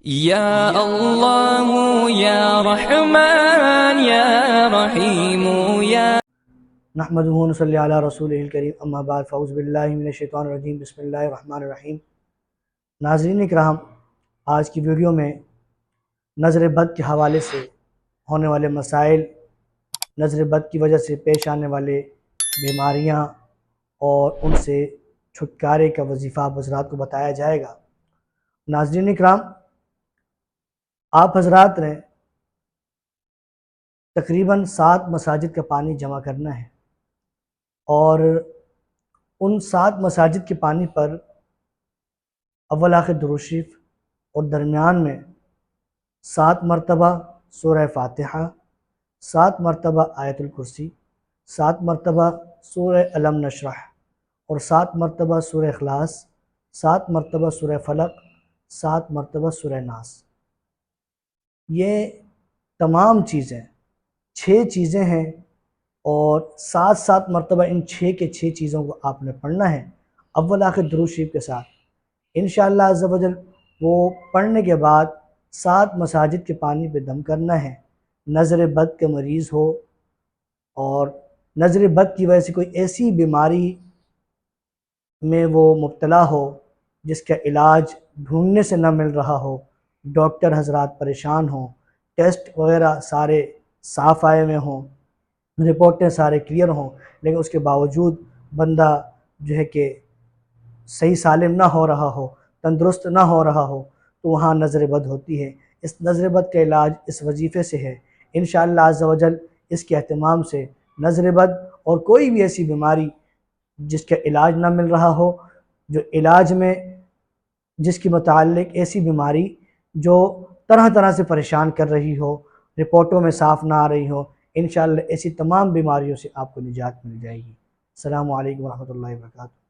يا الله يا رحمن يا رحيم يا نحمده ونصلی علی رسولہ الکریم اما بعد فاعوذ باللہ من الشیطان الرجیم بسم اللہ الرحمن الرحیم۔ ناظرین کرام، آج کی ویڈیو میں نظر بد کے حوالے سے ہونے والے مسائل، نظر بد کی وجہ سے پیش آنے والے بیماریاں اور ان سے چھٹکارے کا وظیفہ آپ حضرات کو بتایا جائے گا۔ ناظرین کرام، آپ حضرات نے تقریباً 7 مساجد کا پانی جمع کرنا ہے، اور ان 7 مساجد کے پانی پر اول آخر درود شریف اور درمیان میں 7 مرتبہ سورہ فاتحہ، 7 مرتبہ آیت الکرسی، 7 مرتبہ سورہ علم نشرح، اور 7 مرتبہ سورہ اخلاص، 7 مرتبہ سورہ فلق، 7 مرتبہ سورہ ناس۔ یہ تمام چیزیں 6 چیزیں ہیں، اور 7 مرتبہ ان 6 کے 6 چیزوں کو آپ نے پڑھنا ہے اول آخر درود شریف کے ساتھ۔ انشاءاللہ عز و جل وہ پڑھنے کے بعد 7 مساجد کے پانی پہ دم کرنا ہے۔ نظر بد کا مریض ہو اور نظر بد کی وجہ سے کوئی ایسی بیماری میں وہ مبتلا ہو جس کا علاج ڈھونڈنے سے نہ مل رہا ہو، ڈاکٹر حضرات پریشان ہوں، ٹیسٹ وغیرہ سارے صاف آئے ہوئے ہوں، رپورٹیں سارے کلیئر ہوں، لیکن اس کے باوجود بندہ جو ہے کہ صحیح سالم نہ ہو رہا ہو، تندرست نہ ہو رہا ہو، تو وہاں نظر بد ہوتی ہے۔ اس نظر بد کا علاج اس وظیفے سے ہے۔ انشاءاللہ عز و جل اس کے اہتمام سے نظر بد اور کوئی بھی ایسی بیماری جس کا علاج نہ مل رہا ہو، جو علاج میں جس کی متعلق ایسی بیماری جو طرح طرح سے پریشان کر رہی ہو، رپورٹوں میں صاف نہ آ رہی ہو، انشاءاللہ ایسی تمام بیماریوں سے آپ کو نجات مل جائے گی۔ السلام علیکم ورحمۃ اللہ وبرکاتہ۔